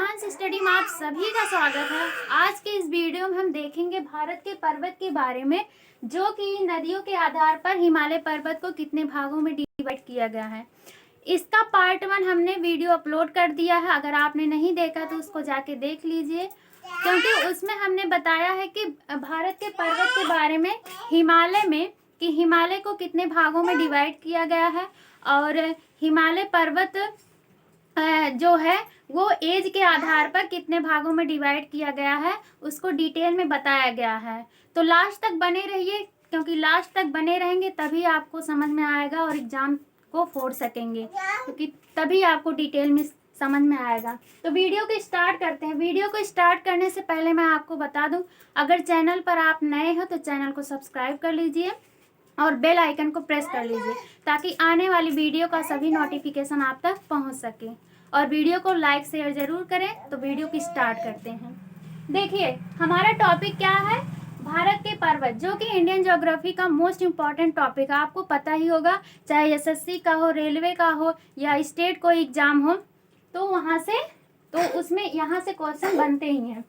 Advance study में आप सभी का स्वागत है। आज के इस वीडियो में हम देखेंगे भारत के पर्वत के बारे में, जो कि नदियों के आधार पर हिमालय पर्वत को कितने भागों में डिवाइड किया गया है। इसका पार्ट 1 हमने वीडियो अपलोड कर दिया है। अगर आपने नहीं देखा तो उसको जाके देख लीजिए, क्योंकि उसमें हमने बताया है कि भारत के पर्वत के बारे में, हिमालय में, कि हिमालय को कितने भागों में डिवाइड किया गया है और हिमालय पर्वत जो है वो एज के आधार पर कितने भागों में डिवाइड किया गया है, उसको डिटेल में बताया गया है। तो लास्ट तक बने रहिए, क्योंकि लास्ट तक बने रहेंगे तभी आपको समझ में आएगा और एग्जाम को फोड़ सकेंगे, क्योंकि तभी आपको डिटेल में समझ में आएगा। तो वीडियो को स्टार्ट करते हैं। वीडियो को स्टार्ट करने से पहले मैं आपको बता दूं, अगर चैनल पर आप नए हो तो चैनल को सब्सक्राइब कर लीजिए और बेल आइकन को प्रेस कर लीजिए, ताकि आने वाली वीडियो का सभी नोटिफिकेशन आप तक पहुंच सके। और वीडियो को लाइक शेयर जरूर करें। तो वीडियो की स्टार्ट करते हैं। देखिए हमारा टॉपिक क्या है, भारत के पर्वत, जो कि इंडियन ज्योग्राफी का मोस्ट इम्पॉर्टेंट टॉपिक है। आपको पता ही होगा, चाहे एसएससी का हो, रेलवे का हो या स्टेट कोई एग्जाम हो, तो वहाँ से उसमें यहाँ से क्वेश्चन बनते ही हैं।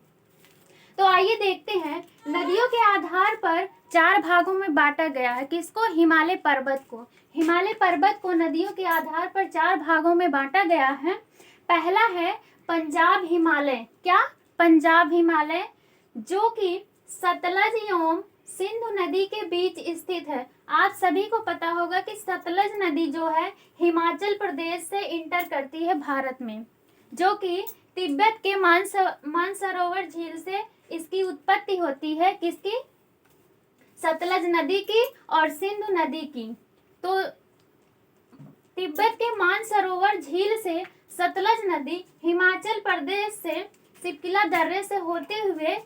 तो आइए देखते हैं, नदियों के आधार पर 4 भागों में बांटा गया है। किसको? हिमालय पर्वत को। हिमालय पर्वत को नदियों के आधार पर 4 भागों में बांटा गया है। पहला है पंजाब हिमालय। क्या? पंजाब हिमालय, जो कि सतलज एवं सिंधु नदी के बीच स्थित है। आप सभी को पता होगा कि सतलज नदी जो है हिमाचल प्रदेश से इंटर करती है भारत में, जो कि तिब्बत के मानसरोवर झील से इसकी उत्पत्ति होती है। किसकी? सतलज नदी की और सिंधु नदी की। तो तिब्बत के मानसरोवर झील से सतलज नदी हिमाचल प्रदेश से सिपकिला दर्रे से होते हुए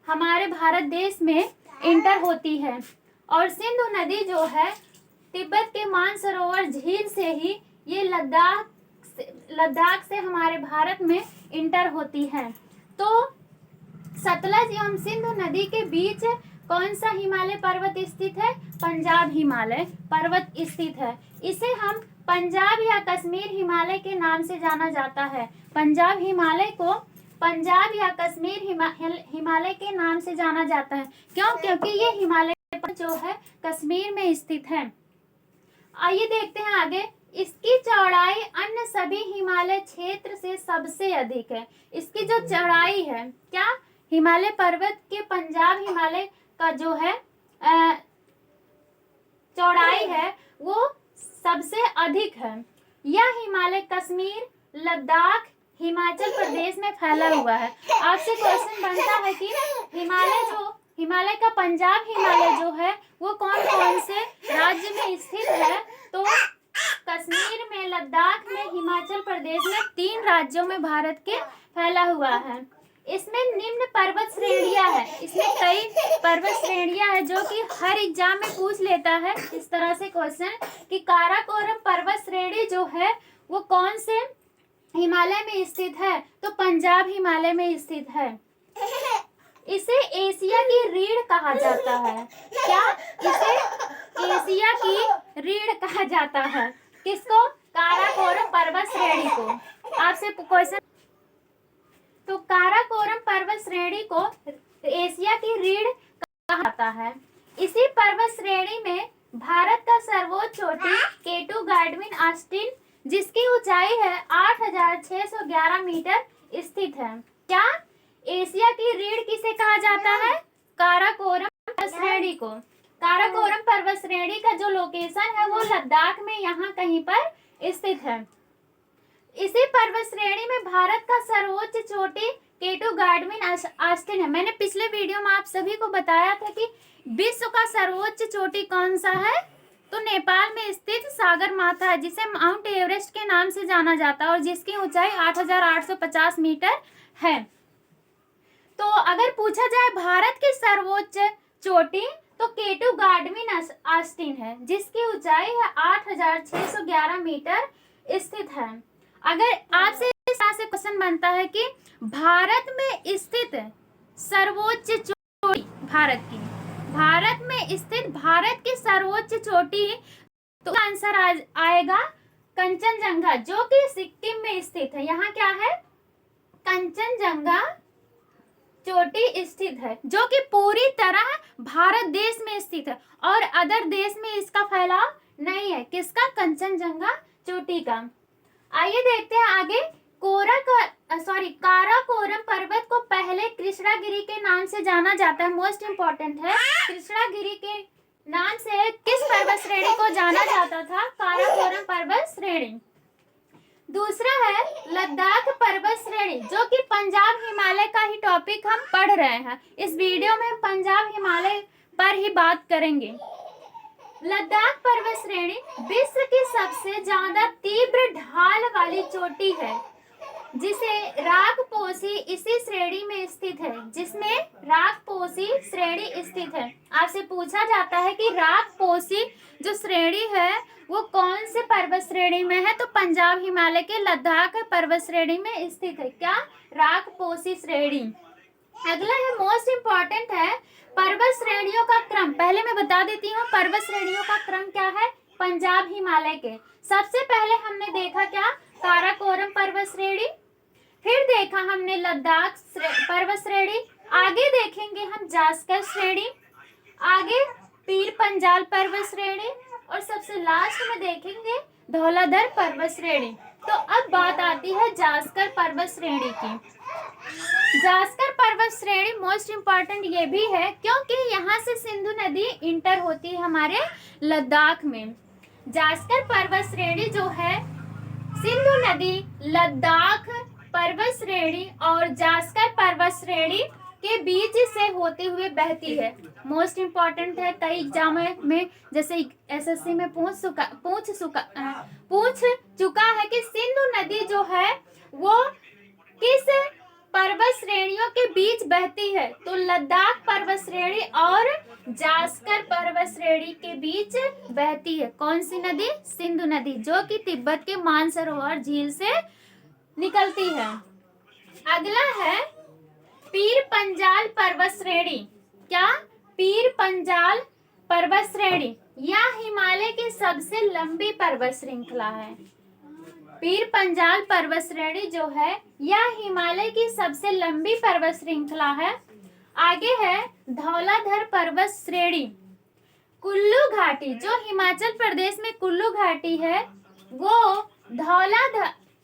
हमारे भारत देश में इंटर होती है। और सिंधु नदी जो है तिब्बत के मानसरोवर झील से ही ये लद्दाख से हमारे भारत में इंटर होती है। तो सतलज एवं सिंधु नदी के बीच कौन सा हिमालय पर्वत स्थित है? पंजाब हिमालय पर्वत स्थित है। इसे हम पंजाब या कश्मीर हिमालय के नाम से जाना जाता है। पंजाब हिमालय को पंजाब या कश्मीर हिमालय के नाम से जाना जाता है। क्यों? क्योंकि ये हिमालय जो है कश्मीर में स्थित है। आइए देखते हैं आगे। इसकी चौड़ाई अन्य सभी हिमालय क्षेत्र से सबसे अधिक है। इसकी जो चौड़ाई है, क्या? हिमालय पर्वत के पंजाब हिमालय का जो है चौड़ाई है वो सबसे अधिक है। यह हिमालय कश्मीर, लद्दाख, हिमाचल प्रदेश में फैला हुआ है। आपसे क्वेश्चन बनता है कि हिमालय का पंजाब हिमालय जो है वो कौन कौन से राज्य में स्थित है? तो कश्मीर में, लद्दाख में, हिमाचल प्रदेश में, 3 राज्यों में भारत के फैला हुआ है। इसमें निम्न पर्वत श्रेणियां है। इसमें कई पर्वत श्रेणियां है जो कि हर एग्जाम में पूछ लेता है इस तरह से क्वेश्चन कि काराकोरम पर्वत श्रेणी जो है वो कौन से हिमालय में स्थित है? तो पंजाब हिमालय में स्थित है। इसे एशिया की रीढ़ कहा जाता है। क्या? इसे एशिया की रीढ़ कहा जाता है। किसको? काराकोरम पर्वत श्रेणी को। आपसे क्वेश्चन, तो काराकोरम पर्वत श्रेणी को एशिया की रीढ़ कहा जाता है। इसी पर्वत श्रेणी में भारत का सर्वोच्च चोटी केटू-गाडविन ऑस्टिन, जिसकी ऊंचाई है 8,611 मीटर, स्थित है। क्या? एशिया की रीढ़ किसे कहा जाता है? काराकोरम पर्वत श्रेणी को। काराकोरम पर्वत श्रेणी का जो लोकेशन है वो लद्दाख में यहाँ कहीं पर स्थित है। इसी पर्वत श्रेणी में भारत का सर्वोच्च चोटी केटू-गाडविन ऑस्टिन है। मैंने पिछले वीडियो में आप सभी को बताया था कि विश्व का सर्वोच्च चोटी कौन सा है? तो नेपाल में स्थित सागरमाथा है, जिसे माउंट एवरेस्ट के नाम से जाना जाता है और जिसकी ऊंचाई 8,850 मीटर है। तो अगर पूछा जाए भारत की सर्वोच्च चोटी, तो केटू-गाडविन ऑस्टिन है, जिसकी ऊंचाई है 8,611 मीटर स्थित है। अगर आपसे इस तरह से क्वेश्चन बनता है कि भारत में स्थित सर्वोच्च चोटी, भारत में स्थित भारत की सर्वोच्च चोटी, तो आंसर आएगा कंचनजंगा, जो कि सिक्किम में स्थित है। यहाँ क्या है? कंचनजंगा चोटी स्थित है, जो कि पूरी तरह भारत देश में स्थित है और अदर देश में इसका फैलाव नहीं है। किसका? कंचनजंगा चोटी का। आइए देखते हैं आगे। काराकोरम पर्वत को पहले कृष्णागिरी के नाम से जाना जाता है। मोस्ट इंपॉर्टेंट है, कृष्णागिरी के नाम से किस पर्वत श्रेणी को जाना जाता था? काराकोरम पर्वत श्रेणी। दूसरा है लद्दाख पर्वत श्रेणी, जो कि पंजाब हिमालय का ही टॉपिक हम पढ़ रहे हैं। इस वीडियो में पंजाब हिमालय पर ही बात करेंगे। लद्दाख पर्वत श्रेणी विश्व की सबसे ज्यादा तीव्र ढाल वाली चोटी है, जिसे राकपोशी इसी श्रेणी में स्थित है, जिसमें राकपोशी श्रेणी स्थित है। आपसे पूछा जाता है कि राकपोशी जो श्रेणी है वो कौन से पर्वत श्रेणी में है? तो पंजाब हिमालय के लद्दाख पर्वत श्रेणी में स्थित है। क्या? राकपोशी श्रेणी। अगला है मोस्ट इंपॉर्टेंट है पर्वत श्रेणियों का क्रम। पहले मैं बता देती हूँ पर्वत श्रेणियों का क्रम क्या है पंजाब हिमालय के। सबसे पहले हमने देखा क्या? काराकोरम पर्वत श्रेणी, फिर देखा हमने लद्दाख पर्वत श्रेणी, आगे देखेंगे हम जास्कर श्रेणी, आगे पीर पंजाल पर्वत श्रेणी और सबसे लास्ट में देखेंगे धौलाधर पर्वत श्रेणी। तो अब बात आती है जास्कर पर्वत श्रेणी की। जास्कर पर्वत श्रेणी मोस्ट इंपॉर्टेंट ये भी है क्योंकि यहाँ से सिंधु नदी इंटर होती है हमारे लद्दाख में। जास्कर पर्वत श्रेणी जो है सिंधु नदी, लद्दाख पर्वत श्रेणी और जास्कर पर्वत श्रेणी के बीच से होते हुए बहती है। मोस्ट इंपॉर्टेंट है, कई एग्जाम में जैसे एसएससी में पूछ चुका है कि सिंधु नदी जो है वो किस पर्वत श्रेणियों के बीच बहती है? तो लद्दाख पर्वत श्रेणी और जास्कर पर्वत श्रेणी के बीच बहती है। कौन सी नदी? सिंधु नदी, जो कि तिब्बत के मानसरोवर झील से निकलती है। अगला है पीर पंजाल पर्वत श्रेणी। क्या? पीर पंजाल पर्वत श्रेणी यह हिमालय की सबसे लंबी पर्वत श्रृंखला है। पीर पंजाल पर्वत श्रेणी जो है यह हिमालय की सबसे लंबी पर्वत श्रृंखला है। आगे है धौलाधर पर्वत श्रेणी। कुल्लू घाटी, जो हिमाचल प्रदेश में कुल्लू घाटी है, वो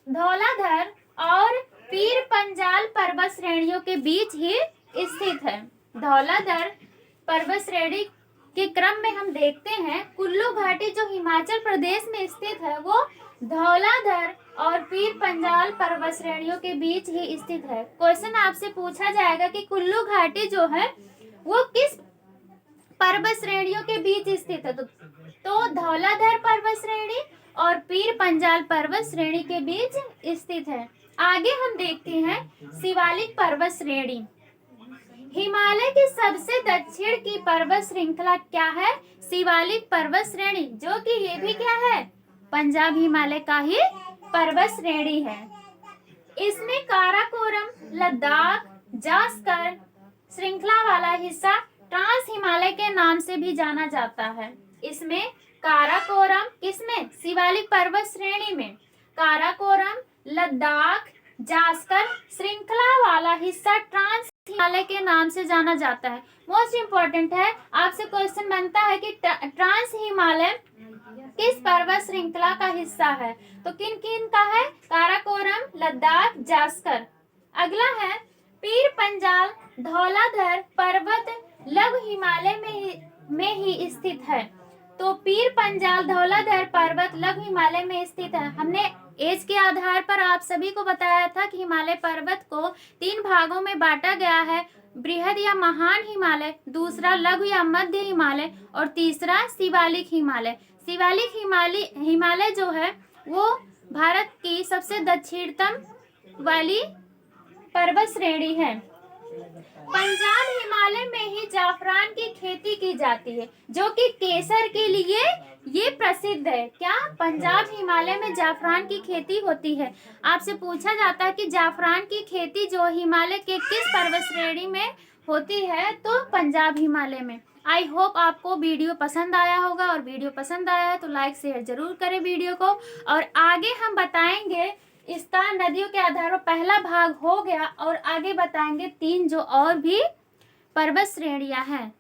धौलाधर और पीर पंजाल पर्वत श्रेणियों के बीच ही स्थित है। धौलाधर पर्वत श्रेणी के क्रम में हम देखते हैं कुल्लू घाटी जो हिमाचल प्रदेश में स्थित है वो धौलाधर और पीर पंजाल पर्वत श्रेणियों के बीच ही स्थित है। क्वेश्चन आपसे पूछा जाएगा कि कुल्लू घाटी जो है वो किस पर्वत श्रेणियों के बीच स्थित है? तो धौलाधर पर्वत श्रेणी और पीर पंजाल पर्वत श्रेणी के बीच स्थित है। आगे हम देखते हैं शिवालिक पर्वत श्रेणी। हिमालय की सबसे दक्षिण की पर्वत श्रृंखला क्या है? शिवालिक पर्वत श्रेणी, जो कि ये भी क्या है? पंजाब हिमालय का ही पर्वत श्रेणी है। इसमें काराकोरम, लद्दाख, जास्कर श्रृंखला वाला हिस्सा ट्रांस हिमालय के नाम से भी जाना जाता है। इसमें काराकोरम किसमें? शिवालिक पर्वत श्रेणी में काराकोरम, लद्दाख, जास्कर श्रृंखला वाला हिस्सा ट्रांस हिमालय के नाम से जाना जाता है। मोस्ट इंपॉर्टेंट है, आपसे क्वेश्चन बनता है कि ट्रांस हिमालय किस पर्वत श्रृंखला का हिस्सा है? तो किन किन का है? काराकोरम, लद्दाख, जास्कर। अगला है पीर पंजाल धौलाधर पर्वत लघु हिमालय में ही स्थित है। तो पीर पंजाल धौलाधर पर्वत लघु हिमालय में स्थित है। हमने एज के आधार पर आप सभी को बताया था कि हिमालय पर्वत को 3 भागों में बांटा गया है, बृहद या महान हिमालय, दूसरा लघु या मध्य हिमालय और तीसरा शिवालिक हिमालय। शिवालिक हिमालय जो है वो भारत की सबसे दक्षिणतम वाली पर्वत श्रेणी है। पंजाब हिमालय में ही जाफरान की खेती की जाती है, जो कि केसर के लिए ये प्रसिद्ध है। क्या? पंजाब हिमालय में जाफरान की खेती होती है। आपसे पूछा जाता है कि जाफरान की खेती जो हिमालय के किस पर्वत श्रेणी में होती है? तो पंजाब हिमालय में। आई होप आपको वीडियो पसंद आया होगा, और वीडियो पसंद आया है तो लाइक शेयर जरूर करें वीडियो को। और आगे हम बताएंगे इसका नदियों के आधार पर पहला भाग हो गया और आगे बताएंगे 3 जो और भी पर्वत श्रेणियां हैं।